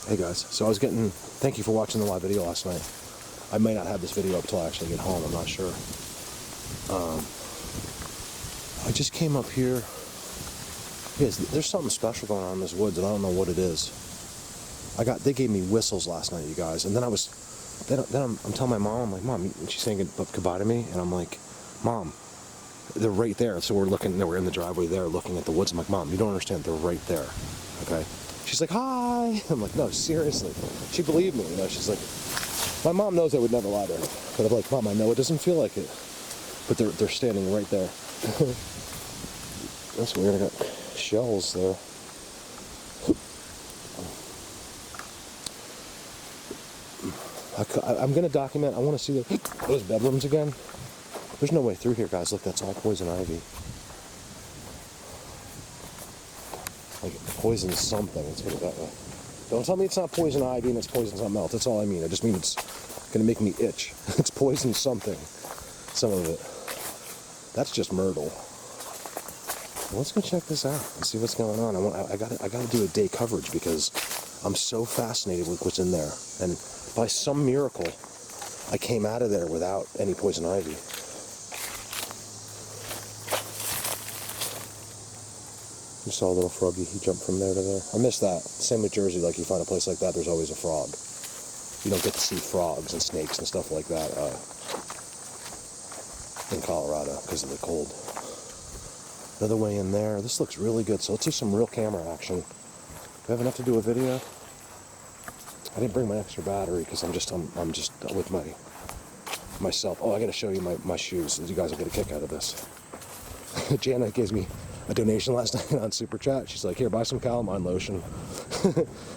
Hey guys, so thank you for watching the live video last night. I may not have this video up until I actually get home, I'm not sure. I just came up here. Yes, there's something special going on in this woods and I don't know what it is. They gave me whistles last night, you guys, and then I'm telling my mom, I'm like, Mom, and she's saying goodbye to me, and I'm like, Mom, they're right there. So we're in the driveway there looking at the woods. I'm like, Mom, you don't understand, they're right there, okay? She's like, hi. I'm like, no, seriously. She believed me, you know. She's like, my mom knows I would never lie to her. But I'm like, Mom, I know it doesn't feel like it. But they're standing right there. That's weird. I got shells there. I'm going to document. I want to see those bedrooms again. There's no way through here, guys. Look, that's all poison ivy. Like poison something, let's put it that way. Don't tell me it's not poison ivy and it's poison something else. That's all I mean. I just mean it's gonna make me itch. It's poison something. Some of it. That's just myrtle. Well, let's go check this out and see what's going on. I gotta do a day coverage because I'm so fascinated with what's in there. And by some miracle, I came out of there without any poison ivy. You saw a little froggy, he jumped from there to there. I miss that. Same with Jersey, like you find a place like that, there's always a frog. You don't get to see frogs and snakes and stuff like that in Colorado because of the cold. Another way in there. This looks really good, so let's do some real camera action. Do I have enough to do a video? I didn't bring my extra battery because I'm just with myself. Oh, I gotta show you my shoes. You guys will get a kick out of this. Jana gives me a donation last night on Super Chat. She's like, here, buy some calamine lotion.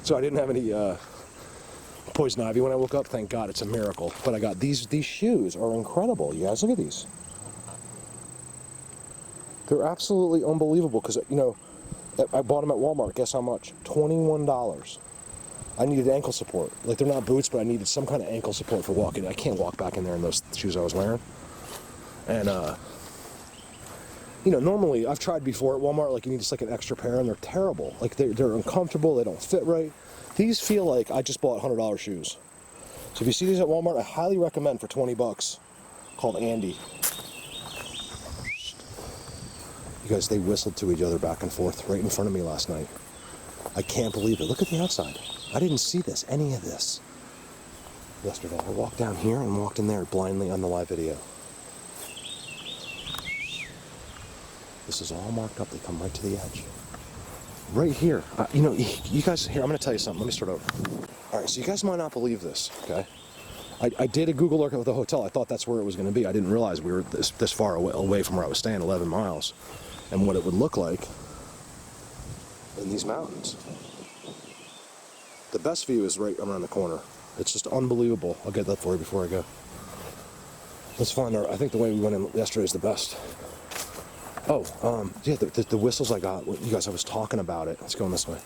So I didn't have any poison ivy when I woke up. Thank God, it's a miracle. But I got these shoes are incredible. You guys, look at these. They're absolutely unbelievable because, you know, I bought them at Walmart. Guess how much? $21. I needed ankle support. Like, they're not boots, but I needed some kind of ankle support for walking. I can't walk back in there in those shoes I was wearing. And, you know, normally I've tried before at Walmart, like you need just like an extra pair, and they're terrible. Like they're uncomfortable, they don't fit right. These feel like I just bought $100 shoes. So if you see these at Walmart, I highly recommend for 20 bucks. Called Andy. You guys, they whistled to each other back and forth right in front of me last night. I can't believe it. Look at the outside. I didn't see any of this yesterday. I walked down here and walked in there blindly on the live video. This is all marked up. They come right to the edge. Right here. You know, you guys, here, I'm going to tell you something. Let me start over. All right, so you guys might not believe this, okay? I did a Google Earth of the hotel. I thought that's where it was going to be. I didn't realize we were this far away from where I was staying, 11 miles, and what it would look like in these mountains. The best view is right around the corner. It's just unbelievable. I'll get that for you before I go. Let's find I think the way we went in yesterday is the best. Oh, yeah, the whistles I got, you guys, I was talking about it. Let's go this way.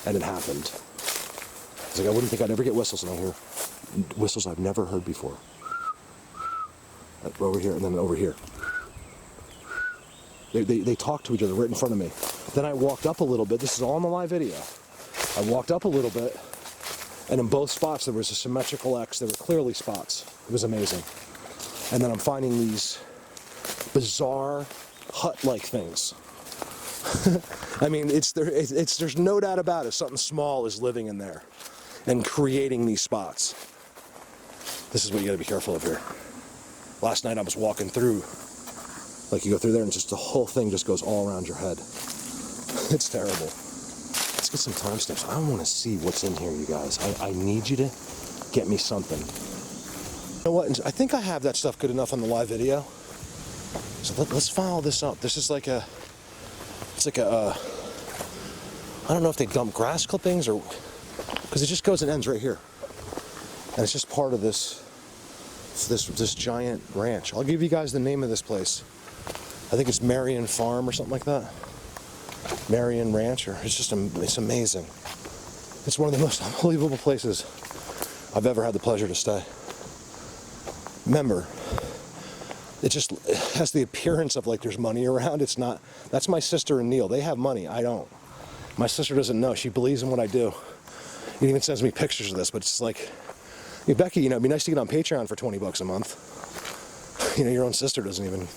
And it happened. It's like, I wouldn't think I'd ever get whistles, and I hear whistles I've never heard before. Over here, and then over here. They talk to each other right in front of me. Then I walked up a little bit. This is all on the live video. I walked up a little bit, and in both spots there was a symmetrical X. There were clearly spots. It was amazing. And then I'm finding these bizarre hut-like things. I mean, there's no doubt about it. Something small is living in there and creating these spots. This is what you gotta be careful of here. Last night I was walking through, like you go through there and just the whole thing just goes all around your head. It's terrible. Let's get some timestamps. I want to see what's in here, you guys. I need you to get me something. You know what? I think I have that stuff good enough on the live video. So let's follow this up. This is like I don't know if they dump grass clippings or, because it just goes and ends right here. And it's just part of this giant ranch. I'll give you guys the name of this place. I think it's Marion Farm or something like that. Marion Ranch, or it's amazing. It's one of the most unbelievable places I've ever had the pleasure to stay. Remember, it just has the appearance of like there's money around. It's not. That's my sister and Neil. They have money. I don't. My sister doesn't know. She believes in what I do. He even sends me pictures of this, but it's like, hey, Becky, it'd be nice to get on Patreon for $20 a month. Your own sister doesn't even,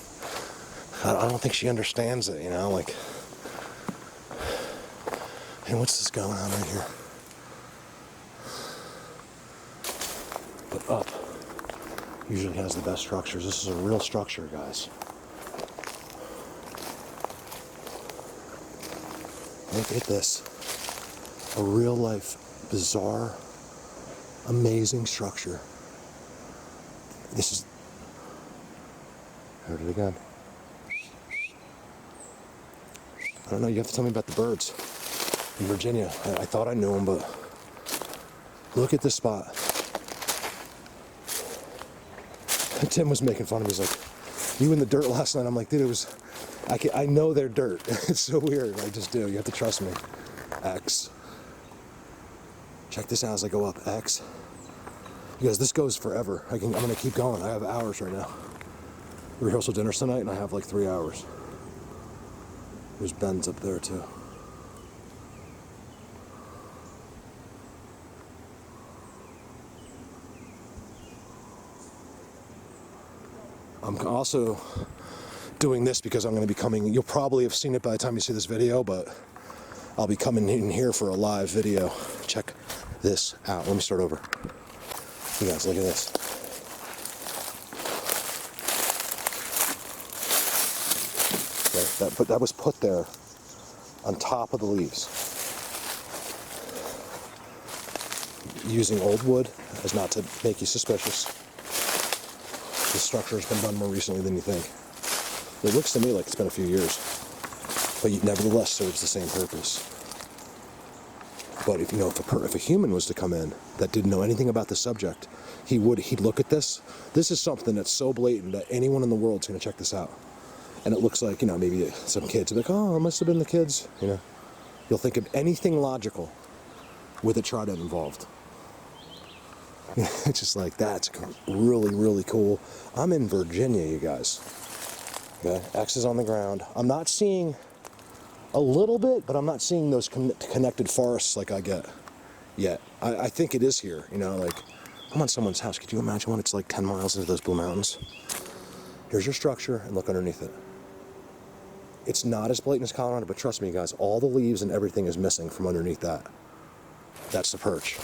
I don't think she understands it, like, hey, what's this going on right here? But up usually has the best structures. This is a real structure, guys. Look at this. A real life, bizarre, amazing structure. This is, heard it again. I don't know, you have to tell me about the birds in Virginia. I thought I knew them, but look at this spot. Tim was making fun of me. He's like, you in the dirt last night? I'm like, dude, I know they're dirt. It's so weird. I just do. You have to trust me. X. Check this out as I go up. X. Because this goes forever. I'm going to keep going. I have hours right now. Rehearsal dinners tonight, and I have like 3 hours. There's Ben's up there too. I'm also doing this because I'm going to be coming, you'll probably have seen it by the time you see this video, but I'll be coming in here for a live video. Check this out. Let me start over. You guys, look at this. Okay, that was put there on top of the leaves. Using old wood as not to make you suspicious. The structure has been done more recently than you think. It looks to me like it's been a few years, but it nevertheless serves the same purpose. But if a human was to come in that didn't know anything about the subject, he'd look at this. This is something that's so blatant that anyone in the world's going to check this out. And it looks like, maybe some kids are like, oh, it must have been the kids. You'll think of anything logical with a trident involved. It's just like, that's really, really cool. I'm in Virginia, you guys. Okay, X is on the ground. I'm not seeing a little bit, but I'm not seeing those connected forests like I get yet. I think it is here, like, I'm on someone's house. Could you imagine when it's like 10 miles into those Blue Mountains? Here's your structure, and look underneath it. It's not as blatant as Colorado, but trust me, guys, all the leaves and everything is missing from underneath that. That's the perch.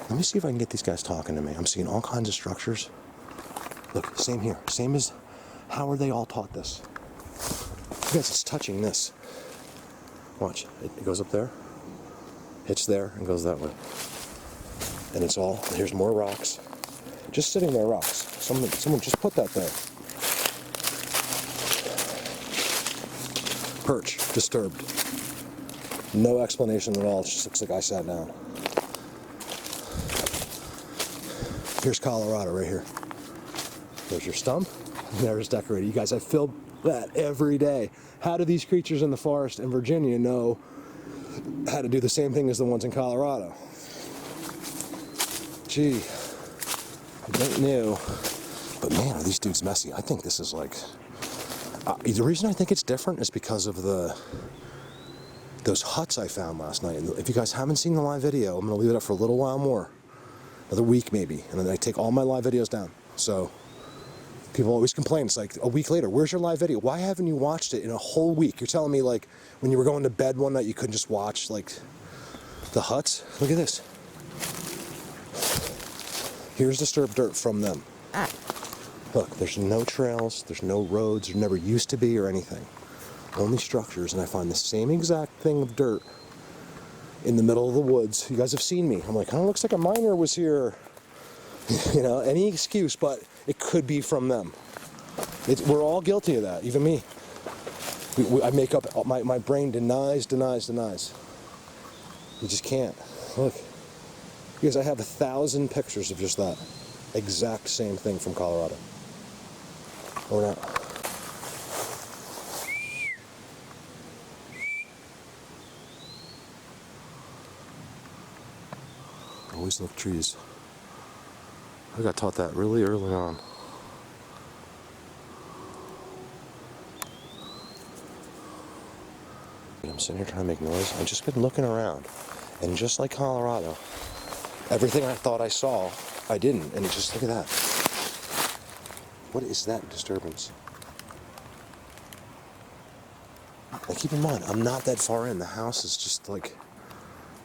Let me see if I can get these guys talking to me. I'm seeing all kinds of structures. Look, same here. Same as, how are they all taught this? Guys, it's touching this. Watch, it goes up there, hits there, and goes that way. And it's all, here's more rocks. Just sitting there, rocks. Someone just put that there. Perch, disturbed. No explanation at all, it just looks like I sat down. Here's Colorado right here. There's your stump, and there's decorated. You guys, I feel that every day. How do these creatures in the forest in Virginia know how to do the same thing as the ones in Colorado? Gee, I don't know. But man, are these dudes messy. I think this is like, the reason I think it's different is because of those huts I found last night. And if you guys haven't seen the live video, I'm gonna leave it up for a little while more. Another week maybe, and then I take all my live videos down. So people always complain, it's like a week later, where's your live video? Why haven't you watched it in a whole week? You're telling me like when you were going to bed one night you couldn't just watch like the huts? Look at this. Here's disturbed dirt from them. Look, there's no trails, there's no roads, there never used to be or anything. Only structures, and I find the same exact thing of dirt in the middle of the woods. You guys have seen me. I'm like, kind of looks like a miner was here. Any excuse, but it could be from them. We're all guilty of that, even me. I make up, my brain denies. You just can't. Look. Because I have 1,000 pictures of just that. Exact same thing from Colorado. Or not. Always look trees. I got taught that really early on. I'm sitting here trying to make noise. I've just been looking around. And just like Colorado, everything I thought I saw, I didn't. And just look at that. What is that disturbance? Now keep in mind, I'm not that far in. The house is just like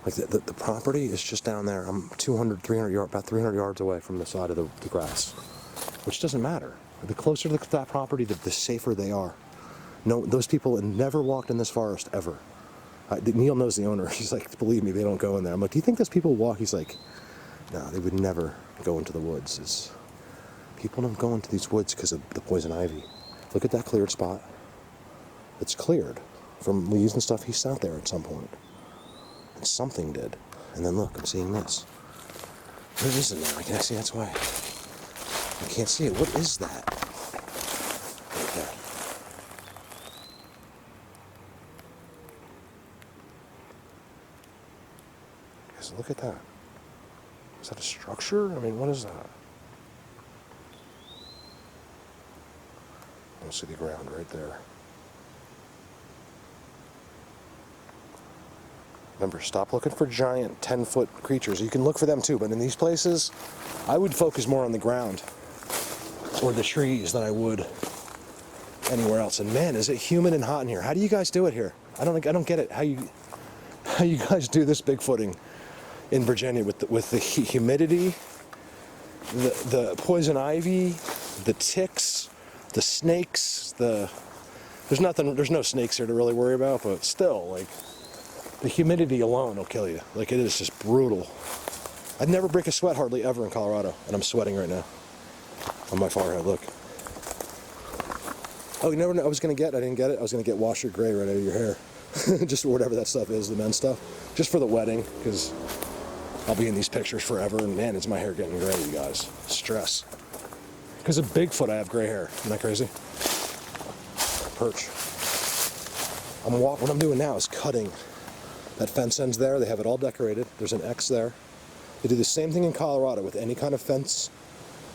the property is just down there. I'm 200, 300 yards, about 300 yards away from the side of the grass, which doesn't matter. The closer to that property, the safer they are. No, those people had never walked in this forest ever. Neil knows the owner. He's like, believe me, they don't go in there. I'm like, do you think those people walk? He's like, no, they would never go into the woods. People don't go into these woods because of the poison ivy. Look at that cleared spot. It's cleared from leaves and stuff. He sat there at some point. And something did. And then look, I'm seeing this. What is it now? I can't see. That's why I can't see it. What is that? Right there. Guys, look at that. Is that a structure? I mean, what is that? I don't see the ground right there. Remember, stop looking for giant 10-foot creatures. You can look for them too, but in these places, I would focus more on the ground or the trees than I would anywhere else. And man, is it humid and hot in here. How do you guys do it here? I don't get it. How you guys do this bigfooting in Virginia with the humidity, the poison ivy, the ticks, the snakes, there's no snakes here to really worry about, but still, like, the humidity alone will kill you. Like, it is just brutal. I'd never break a sweat hardly ever in Colorado, and I'm sweating right now on my forehead. Look. Oh, you never know. I didn't get it. I was gonna get Wash Your Gray right out of your hair, just whatever that stuff is, the men's stuff, just for the wedding, because I'll be in these pictures forever. And man, is my hair getting gray, you guys. Stress. Because of Bigfoot, I have gray hair. Isn't that crazy? Perch. What I'm doing now is cutting. That fence ends there. They have it all decorated. There's an X there. They do the same thing in Colorado with any kind of fence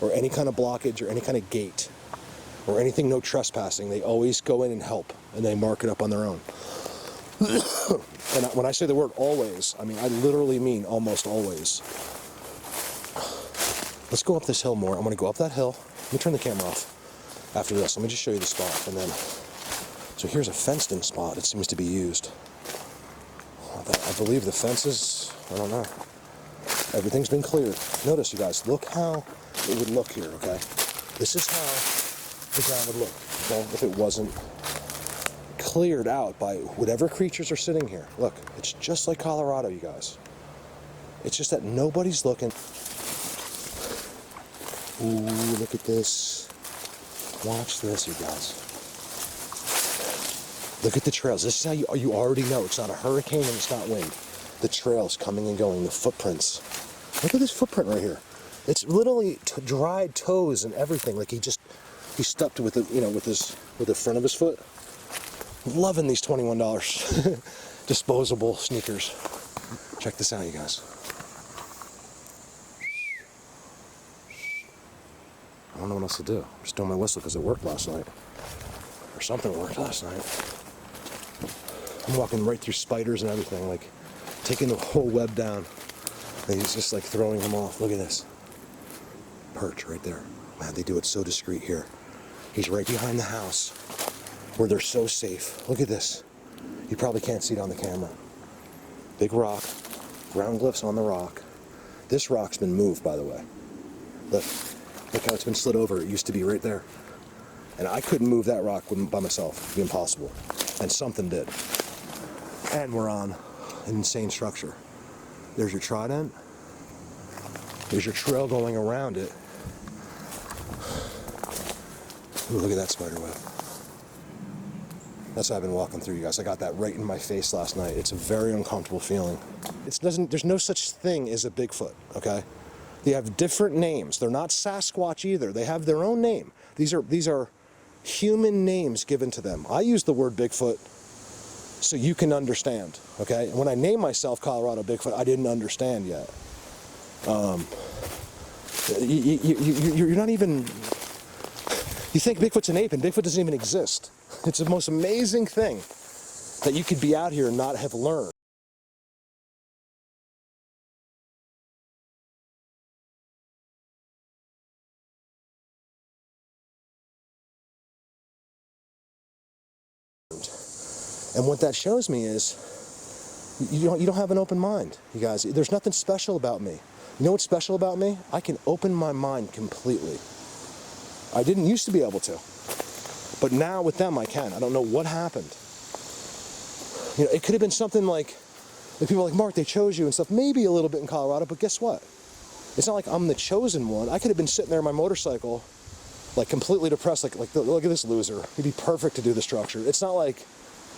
or any kind of blockage or any kind of gate or anything no trespassing. They always go in and help, and they mark it up on their own. And when I say the word always, I mean, I literally mean almost always. Let's go up this hill more. I'm going to go up that hill. Let me turn the camera off after this. Let me just show you the spot. And then, so here's a fenced-in spot. It seems to be used. I believe the fences, I don't know. Everything's been cleared. Notice, you guys, look how it would look here, okay? This is how the ground would look, okay, if it wasn't cleared out by whatever creatures are sitting here. Look, it's just like Colorado, you guys. It's just that nobody's looking. Ooh, look at this. Watch this, you guys. Look at the trails. This is how you already know it's not a hurricane and it's not wind. The trails coming and going, the footprints. Look at this footprint right here. It's literally dried toes and everything. Like he stepped with the front of his foot. Loving these $21 disposable sneakers. Check this out, you guys. I don't know what else to do. I'm just doing my whistle because it worked last night. Or something worked last night. I'm walking right through spiders and everything, like taking the whole web down. And he's just like throwing them off. Look at this. Perch right there. Man, they do it so discreet here. He's right behind the house where they're so safe. Look at this. You probably can't see it on the camera. Big rock. Ground glyphs on the rock. This rock's been moved, by the way. Look how it's been slid over. It used to be right there. And I couldn't move that rock by myself. It'd be impossible. And something did. And we're on an insane structure. There's your trident. There's your trail going around it. Ooh, look at that spider web. That's what I've been walking through, you guys. I got that right in my face last night. It's a very uncomfortable feeling. There's no such thing as a Bigfoot, okay? They have different names. They're not Sasquatch either. They have their own name. These are human names given to them. I use the word Bigfoot so you can understand, okay? And when I named myself Colorado Bigfoot, I didn't understand yet. You're not even... You think Bigfoot's an ape, and Bigfoot doesn't even exist. It's the most amazing thing. that you could be out here and not have learned. And what that shows me is you don't have an open mind, you guys. There's nothing special about me. You know what's special about me? I can open my mind completely. I didn't used to be able to, but now with them I can. I don't know what happened. You know, it could have been something like people are like, Mark, they chose you and stuff. Maybe a little bit in Colorado, but guess what? It's not like I'm the chosen one. I could have been sitting there on my motorcycle, like completely depressed, like look at this loser. He'd be perfect to do the structure. It's not like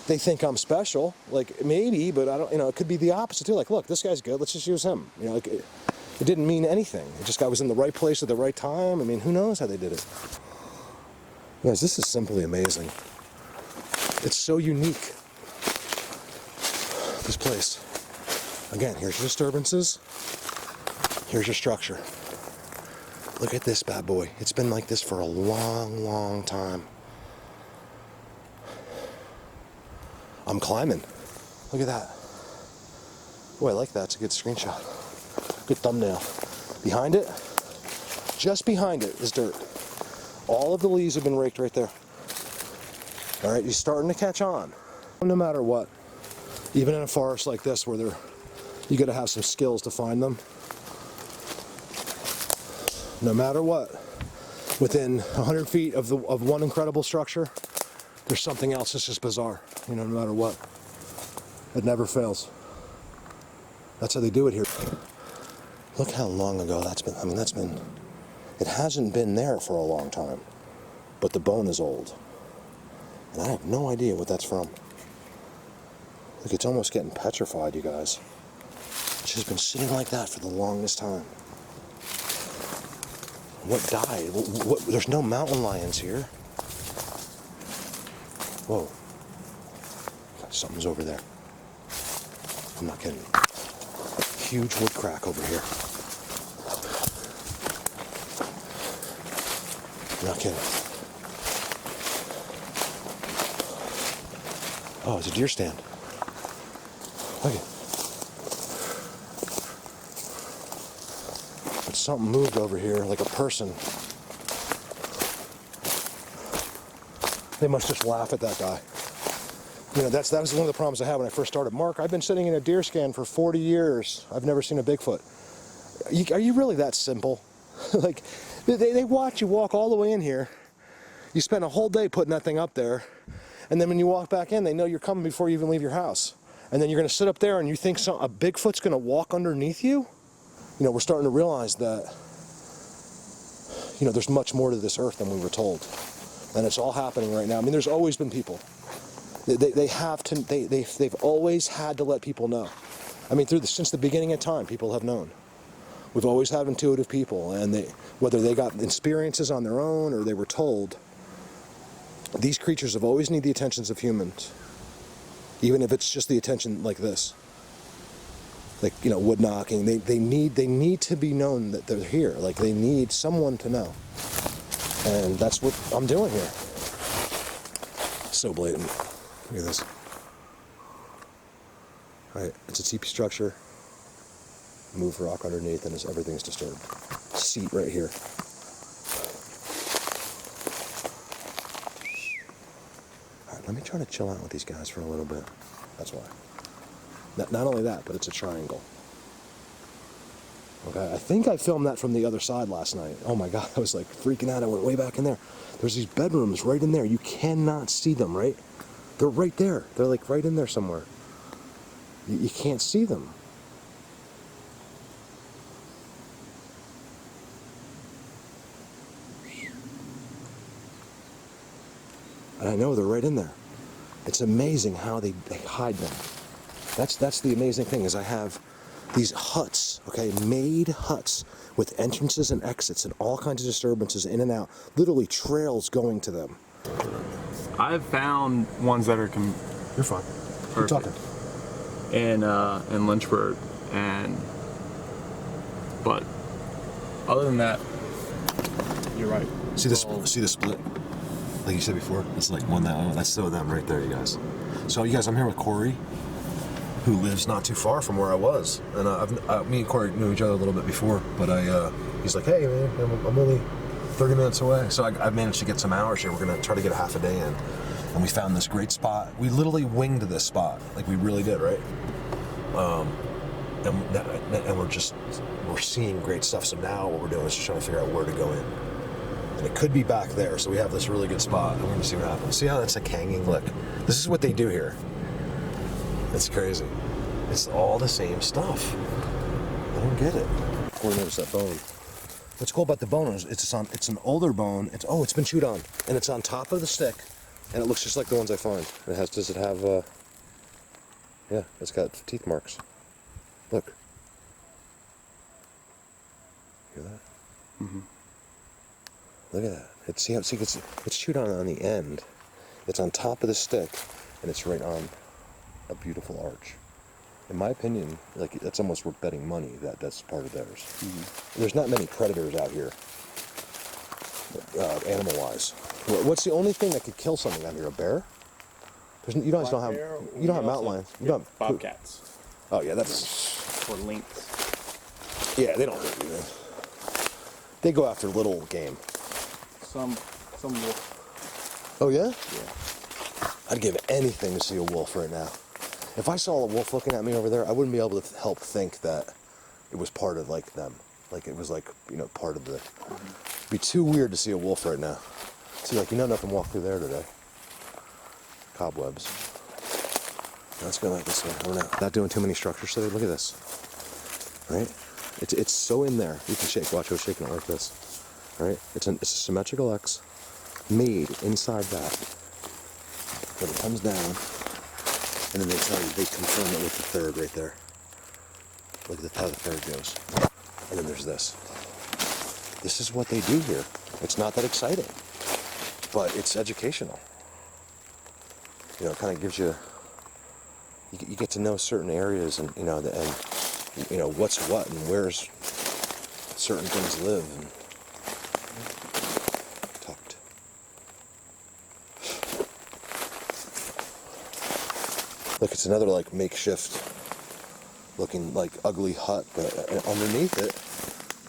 they think I'm special, like maybe, but I don't, you know, it could be the opposite too. Like, look, this guy's good, let's just use him. You know, like it didn't mean anything. It just, I was in the right place at the right time. I mean, who knows how they did it. Guys, this is simply amazing. It's so unique, this place. Again, here's your disturbances. Here's your structure. Look at this bad boy. It's been like this for a long, long time. I'm climbing. Look at that. Oh, I like that. It's a good screenshot. Good thumbnail. Behind it, just behind it, is dirt. All of the leaves have been raked right there. All right, you're starting to catch on. No matter what, even in a forest like this where you got to have some skills to find them. No matter what, within 100 feet of one incredible structure, there's something else that's just bizarre. You know, no matter what, it never fails. That's how they do it here. Look how long ago that's been. I mean, it hasn't been there for a long time, but the bone is old. And I have no idea what that's from. Look, it's almost getting petrified, you guys. It's just been sitting like that for the longest time. What died? There's no mountain lions here. Whoa. Something's over there. I'm not kidding. Huge wood crack over here. I'm not kidding. Oh, it's a deer stand. Look at it. But something moved over here, like a person. They must just laugh at that guy. You know, that was one of the problems I had when I first started. Mark, I've been sitting in a deer stand for 40 years. I've never seen a Bigfoot. Are you really that simple? Like, they watch you walk all the way in here. You spend a whole day putting that thing up there. And then when you walk back in, they know you're coming before you even leave your house. And then you're going to sit up there and you think a Bigfoot's going to walk underneath you? You know, we're starting to realize that, you know, there's much more to this earth than we were told. And it's all happening right now. I mean, there's always been people. They've always had to let people know. I mean, since the beginning of time, people have known. We've always had intuitive people, and whether they got experiences on their own or they were told, these creatures have always needed the attentions of humans, even if it's just the attention like this, like, you know, wood knocking. They need to be known that they're here. Like, they need someone to know, and that's what I'm doing here. So blatant. Look at this. All right, it's a teepee structure. Move rock underneath, and everything's disturbed. Seat right here. All right, let me try to chill out with these guys for a little bit. That's why. Not only that, but it's a triangle. Okay, I think I filmed that from the other side last night. Oh my God, I was like freaking out. I went way back in there. There's these bedrooms right in there. You cannot see them, right? They're right there. They're like right in there somewhere. You can't see them. And I know they're right in there. It's amazing how they hide them. That's the amazing thing, is I have these huts, okay, made huts with entrances and exits and all kinds of disturbances in and out, literally trails going to them. I've found ones that are You're fine. Keep talking. in Lynchburg, but other than that, you're right. See the split? Like you said before, it's like one that, that's so them right there, you guys. So you guys, I'm here with Corey, who lives not too far from where I was. And me and Corey knew each other a little bit before, but he's like, hey man, I'm only 30 minutes away. So I managed to get some hours here. We're gonna try to get a half a day in. And we found this great spot. We literally winged this spot, like we really did, right? And we're seeing great stuff. So now what we're doing is just trying to figure out where to go in. And it could be back there. So we have this really good spot. And we're gonna see what happens. See how that's like hanging? Look, this is what they do here. It's crazy. It's all the same stuff. I don't get it. Corey noticed that bone. What's cool about the bone is it's an older bone. It's been chewed on, and it's on top of the stick, and it looks just like the ones I find. Does it have? Yeah, it's got teeth marks. Look. Hear that? Mm-hmm. Look at that. It's chewed on the end. It's on top of the stick, and it's right on a beautiful arch. In my opinion, like that's almost worth betting money that's part of theirs. Mm-hmm. There's not many predators out here, animal-wise. What's the only thing that could kill something out here? A bear? You don't have mountain lions. You don't have bobcats. Oh yeah, that's or lynx. Yeah, they don't hurt you, man. They go after little game. Some wolf. Oh yeah? Yeah. I'd give anything to see a wolf right now. If I saw a wolf looking at me over there, I wouldn't be able to help think that it was part of like them. Like it was like, part of the... It'd be too weird to see a wolf right now. See, like, nothing walk through there today. Cobwebs. Let's go like this way. I don't know. Not doing too many structures today. Look at this. Right? It's so in there. You can shake. Watch, I was shaking it like this. Right? It's a symmetrical X made inside that. But it comes down. And then they tell you, they confirm it with the third right there. Look at how the third goes. And then there's this. This is what they do here. It's not that exciting, but it's educational. It kind of gives you get to know certain areas and, what's what and where's certain things live. And tucked. Look, it's another like makeshift looking like ugly hut, but underneath it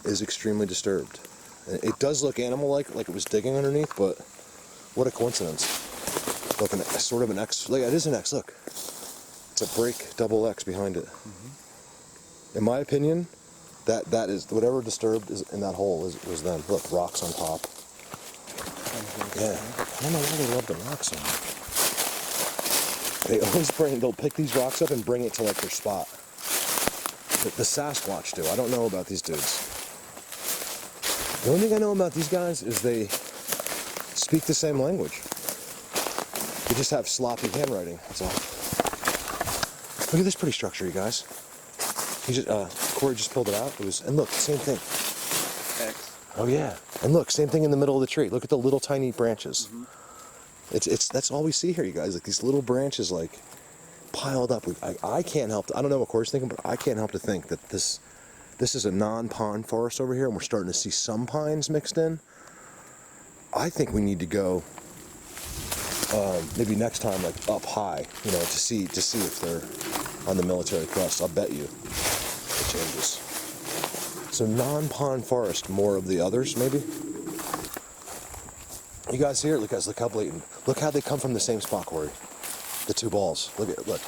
is extremely disturbed. And it does look animal-like it was digging underneath, but what a coincidence. Look, sort of an X. Look, it is an X, look. It's a break double X behind it. Mm-hmm. In my opinion, that is, whatever disturbed is in that hole was them. Look, rocks on top. Yeah, I don't know why they love the rocks so much. They'll pick these rocks up and bring it to like their spot. The Sasquatch do. I don't know about these dudes. The only thing I know about these guys is they speak the same language. They just have sloppy handwriting, that's all. Look at this pretty structure, you guys. Corey just pulled it out. And look, same thing. X. Oh yeah. And look, same thing in the middle of the tree. Look at the little tiny branches. Mm-hmm. That's all we see here, you guys. Like these little branches, like piled up. I can't help. I don't know what Corey's thinking, but I can't help to think that this is a non-pine forest over here, and we're starting to see some pines mixed in. I think we need to go maybe next time, like up high, to see if they're on the military crest. I'll bet you it changes. So non-pine forest, more of the others, maybe. You guys see it? Look, guys, look how blatant. Look how they come from the same spot, Corey. The two balls. Look. Yeah.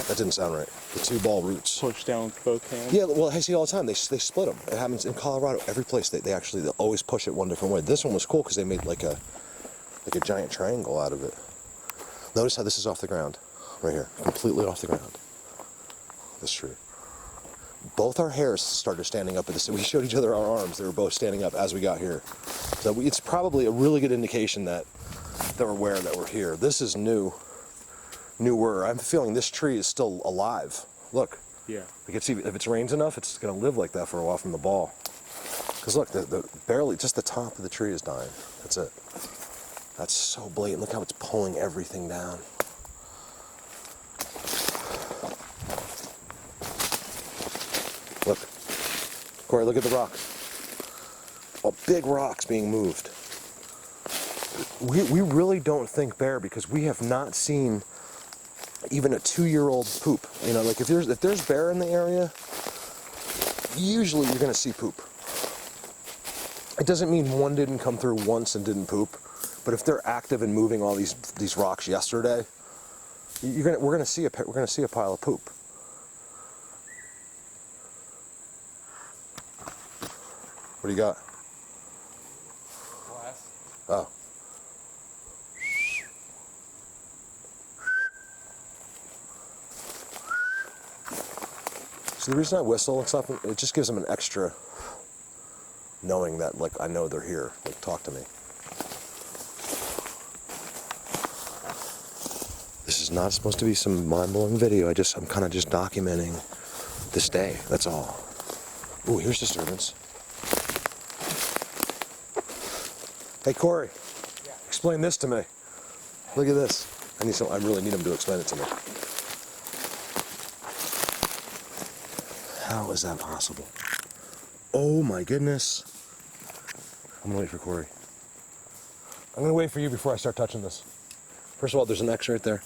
That didn't sound right. The two ball roots. Push down with both hands. Yeah, well, I see all the time. They split them. It happens in Colorado. Every place they always push it one different way. This one was cool because they made like a giant triangle out of it. Notice how this is off the ground, right here, completely off the ground. This tree. Both our hairs started standing up at this. We showed each other our arms. They were both standing up as we got here. So it's probably a really good indication that we're aware that we're here. This is newer. I'm feeling this tree is still alive. Look. Yeah. You can see if it rains enough, it's going to live like that for a while from the ball. Because look, barely just the top of the tree is dying. That's it. That's so blatant. Look how it's pulling everything down. Look. Corey, look at the rock. Oh, big rocks being moved. we really don't think bear because we have not seen even a 2-year-old poop. You know, like if there's bear in the area, usually you're gonna see poop. It doesn't mean one didn't come through once and didn't poop, but if they're active and moving all these rocks yesterday, we're gonna see a pile of poop. What do you got? Glass. Oh. So the reason I whistle and stuff, it just gives them an extra knowing that, like, I know they're here. Like, talk to me. This is not supposed to be some mind-blowing video. I'm kind of just documenting this day. That's all. Ooh, here's disturbance. Hey, Corey. Yeah. Explain this to me. Look at this. I really need him to explain it to me. How is that possible? Oh my goodness. I'm gonna wait for Corey. I'm gonna wait for you before I start touching this. First of all, there's an X right there.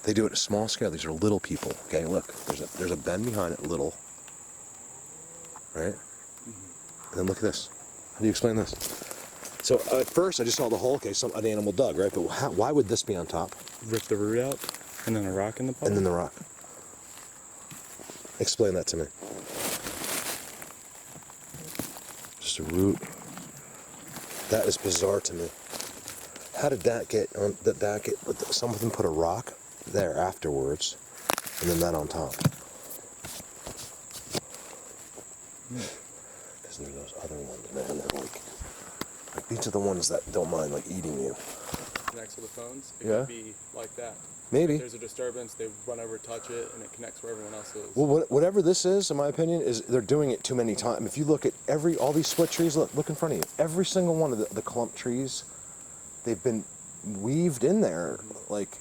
They do it at a small scale. These are little people. Okay, look. There's a bend behind it, little. Right? And then look at this. How do you explain this? So at first I just saw the hole. Okay, an animal dug, right? But why would this be on top? Rip the root out, and then a rock in the bottom. And then the rock. Explain that to me. Just a root. That is bizarre to me. How did that get on? Some of them put a rock there afterwards, and then that on top. Because there's those other ones, man. They're like these are the ones that don't mind like eating you. Next to the phones, it Yeah. could be like that. Maybe. If there's a disturbance, they run over, touch it, and it connects where everyone else is. Well, whatever this is, in my opinion, is they're doing it too many times. If you look at all these split trees, look in front of you. Every single one of the clump trees, they've been weaved in there. Like,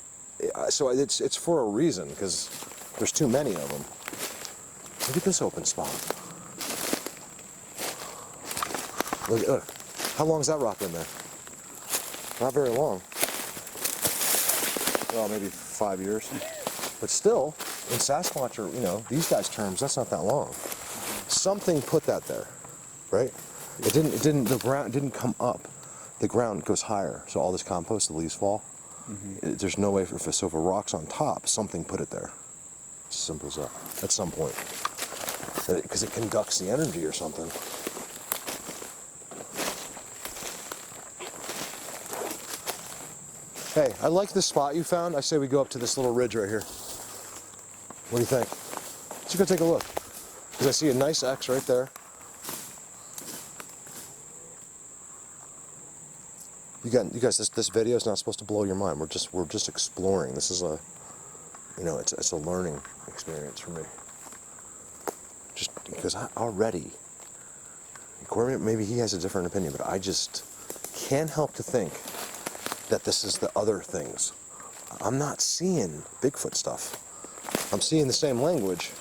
so it's for a reason because there's too many of them. Look at this open spot. Look. How long has that rock been there? Not very long. Well, maybe 5 years. But still, in Sasquatch or, these guys' terms, that's not that long. Something put that there, right? The ground didn't come up. The ground goes higher. So all this compost, the leaves fall. There's no way if a rock's on top, something put it there. As simple as that. At some point. Because it conducts the energy or something. Hey, I like this spot you found. I say we go up to this little ridge right here. What do you think? Let's go take a look. Because I see a nice X right there. You guys, this video is not supposed to blow your mind. We're just exploring. This is it's a learning experience for me. Just because Corey, maybe he has a different opinion, but I just can't help to think that this is the other things. I'm not seeing Bigfoot stuff. I'm seeing the same language.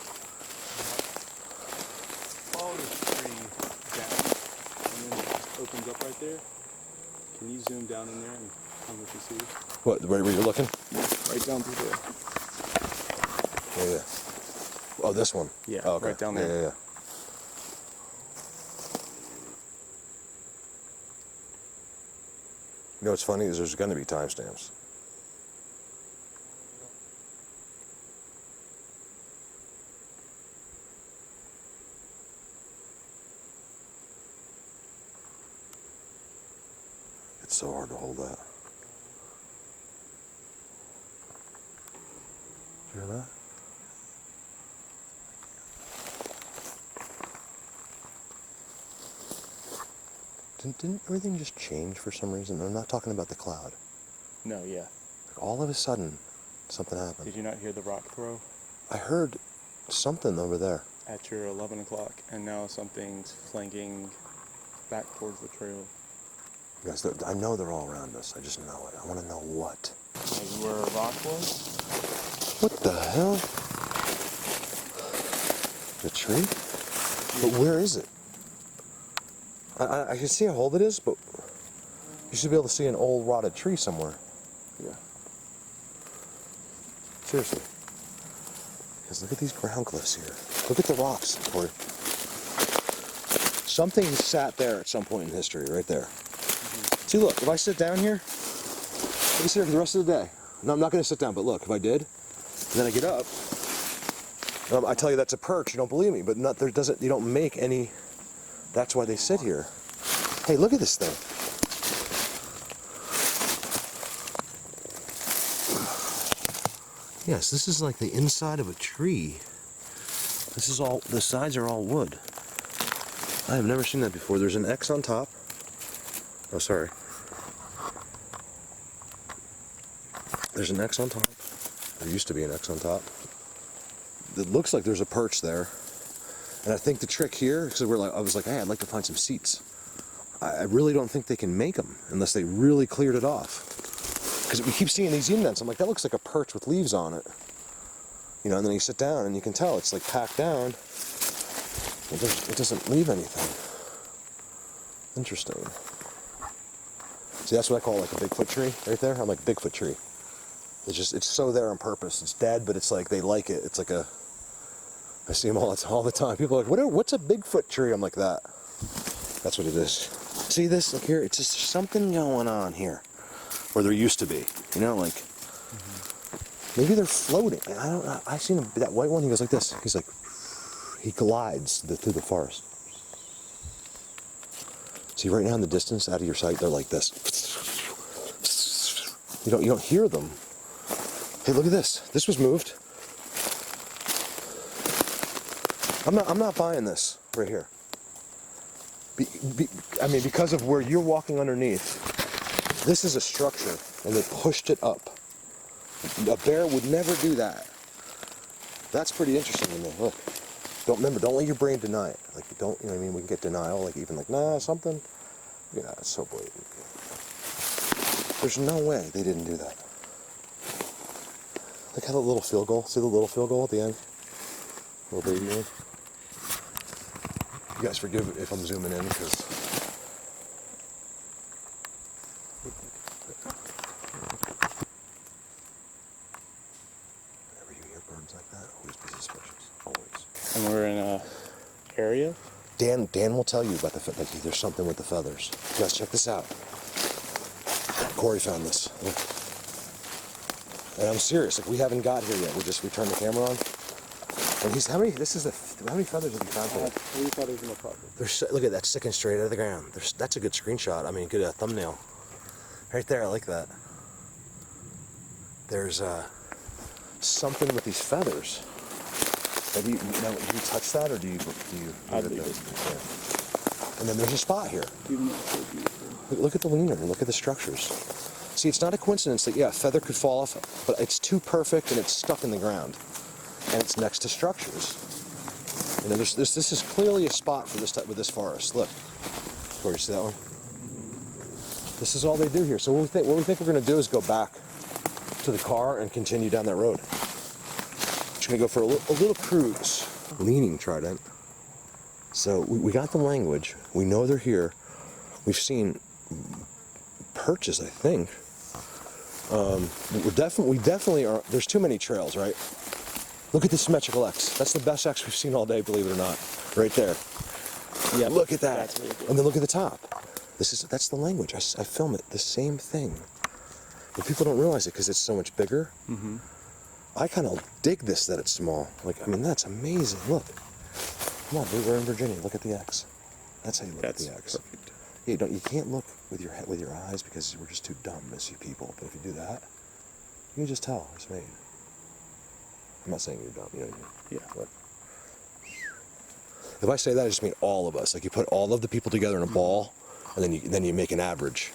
Follow the tree down, and then it just opens up right there. Can you zoom down in there and tell me what you see? What, where you're looking? Right down through there. Yeah. Oh, this one? Yeah, oh, okay. right down there. Yeah. You know what's funny is there's going to be timestamps. It's so hard to hold that. You hear that? Didn't everything just change for some reason? I'm not talking about the cloud. No, yeah. Like all of a sudden, something happened. Did you not hear the rock throw? I heard something over there. At your 11 o'clock, and now something's flanking back towards the trail. You guys, I know they're all around us. I just know it. I want to know what. Like where a rock was? What the hell? The tree? But where is it? I can see how old it is, but You should be able to see an old rotted tree somewhere. Yeah. Seriously. Because look at these ground cliffs here. Look at the rocks, Corey. Something sat there at some point in history, right there. See, look, if I sit down here, I can sit here for the rest of the day. No, I'm not going to sit down, but look, if I did, and then I get up, I tell you that's a perch, you don't believe me, but not, you don't make any, that's why they sit here. Hey, look at this thing. Yes, this is like the inside of a tree. This is all, the sides are all wood. I have never seen that before. There's an X on top. Oh, sorry. There's an X on top. There used to be an X on top. It looks like there's a perch there. And I think the trick here, because I was like, hey, I'd like to find some seats. I really don't think they can make them unless they really cleared it off. Because we keep seeing these indents. I'm like, that looks like a perch with leaves on it. You know, and then you sit down and you can tell it's like packed down. It doesn't leave anything. Interesting. See, that's what I call like a Bigfoot tree right there. I'm like, Bigfoot tree. It's so there on purpose. It's dead, but it's like they like it. It's like I see them all the time. People are like, what's a Bigfoot tree? I'm like, that. That's what it is. See this? Look here. It's just something going on here. Or there used to be. You know, like, maybe they're floating. I don't know. I've seen that white one. He goes like this. He's like, he glides through the forest. See, right now in the distance, out of your sight, they're like this. You don't hear them. Hey, look at this. This was moved. I'm not buying this right here. I mean, because of where you're walking underneath. This is a structure, and they pushed it up. A bear would never do that. That's pretty interesting to me. Look. Don't let your brain deny it. Like, you know what I mean? We can get denial, like even like, nah, something. Yeah, it's so blatant. There's no way they didn't do that. Look at the little field goal. See the little field goal at the end? Little baby one. You guys forgive if I'm zooming in, because whenever you hear birds like that, always be suspicious. Always. And we're in a area? Dan will tell you about like there's something with the feathers. You guys check this out. Corey found this. Look. And I'm serious, like we haven't got here yet. We turned the camera on. And how many feathers have you found today? 3 feathers in the property. Look at that, sticking straight out of the ground. That's a good screenshot. I mean, good thumbnail. Right there, I like that. There's something with these feathers. Do you touch that, or do you I leave it leave there? it. Yeah. And then there's a spot here. Look at the wiener, look at the structures. See, it's not a coincidence that, yeah, a feather could fall off, but it's too perfect and it's stuck in the ground. And it's next to structures. And then this is clearly a spot for with this forest. Look. Where you see that one? This is all they do here. So what we think we're going to do is go back to the car and continue down that road. Just going to go for a little cruise. Leaning trident. So we got the language. We know they're here. We've seen perches, I think. We definitely are. There's too many trails, right? Look at the symmetrical X. That's the best X we've seen all day, believe it or not. Right there. Yeah. Look at that. That's really good. And then look at the top. That's the language. I film it. The same thing. But people don't realize it because it's so much bigger. Mm-hmm. I kind of dig this that it's small. Like, I mean, that's amazing. Look. Come on, dude, we're in Virginia. Look at the X. That's how you look at the X. Perfect. Yeah, you can't look with your eyes because we're just too dumb as you people. But if you do that, you can just tell it's made. I'm not saying you're dumb. You know what I mean? Yeah. But if I say that, I just mean all of us. Like you put all of the people together in a ball, and then you make an average.